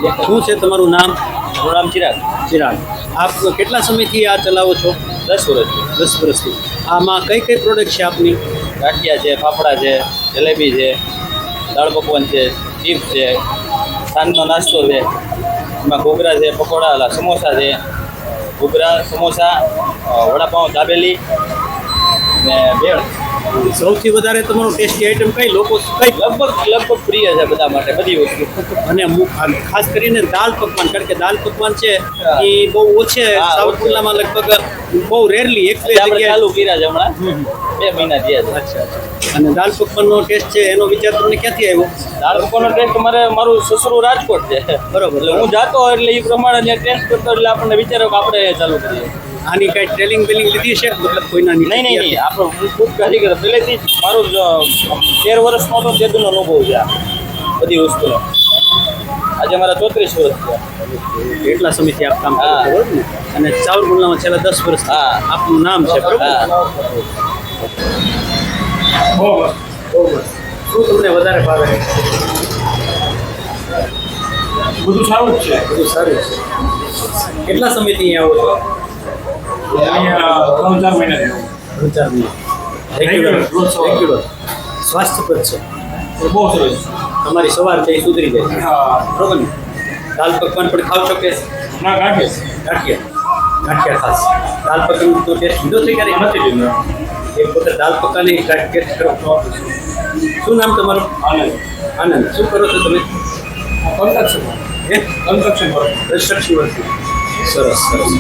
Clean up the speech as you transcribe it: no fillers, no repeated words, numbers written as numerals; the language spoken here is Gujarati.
શું છે તમારું નામ? મારું નામ ચિરાગ. ચિરાગ. આપ કેટલા સમયથી આ ચલાવો છો? 10 વર્ષથી. 10 વર્ષથી. આમાં કઈ કઈ પ્રોડક્ટ છે આપની? ગાંઠિયા છે, ફાફડા છે, જલેબી છે, દાળ પકવાન છે, ચીપ્સ છે, સાંજનો નાસ્તો છે, એમાં ઘૂઘરા છે, પકોડા, સમોસા છે, ઘૂઘરા, સમોસા, વડાપાઉં, દાબેલી ને ભેળ. સૌથી વધારે તમારું ટેસ્ટી આઈટમ કઈ લોકો કઈ? લગભગ પ્રિય છે બધા માટે બધી વસ્તુ. અને ખાસ કરીને દાલ પકવાન, કારણ કે દાલ પકવાન છે હા. એ બહુ ઓછે હા, સાઉથ ઓછે. જિલ્લામાં લગભગ બહુ રેરલી એક બે આપણે જગ્યાએ. ચાલુ કર્યા છે હમણાં 2 મહિના થયા છે. અચ્છા. અને દાલ પકવાનનો ટેસ્ટ છે એનો વિચાર તમને ક્યાંથી આવ્યો? દાળ પકવાનનો ટેસ્ટ મારું સસરું રાજકોટ છે. બરોબર. એટલે હું જાતો એટલે એ પ્રમાણે ત્યાં ટેસ્ટ કરતો એટલે આપણને વિચારો કે આપણે ચાલુ કરીએ. આની કઈ ટ્રેનિંગ બેલિંગ લીધી છે મતલબ કોઈના? નહીં આપણે હું ખૂબ કારીગર પહેલેથી જ મારું 13 વર્ષનો તો તેદુનો અનુભવ છે આ બધી વસ્તુનો. આજે મારા 34 વર્ષ થયા. એટલા સમયથી આપ કામ કરો હા. છો, બરોબર ને? અને ચાવલ ગુલ્લામાં છેલ્લા 10 વર્ષ હા. આપનું નામ છે, બરોબર? હા. બરોબર. શું તમને વધારે ભાવે? બધું સારું જ છે. બધું સારું છે. કેટલા સમયથી અહીંયા આવો છો? અહીંયા 3-4 મહિના થયા. 3-4 મહિના. Regular, રોજ સવારે. રેગ્યુલર. સ્વાસ્થ્યપ્રદ છે. એ બહુ સરસ. તમારી સવાર છે એ સુધરી જાય છે, હા. બરોબર ને? દાલ પકવાન પણ ખાવ છો કે ના કાઢે ગાંઠિયા ખાસ? દાલ પકવાન તો ટેસ્ટ લીધો છે ક્યારે? નથી લીધું. એક વખત દાલ પકવાનની ટેસ્ટ કરો. શું નામ તમારું? આનંદ. આનંદ. શું કરો છો તમે? કન્સ્ટ્રક્શન હે? Construction work. Construction work. સરસ સરસ.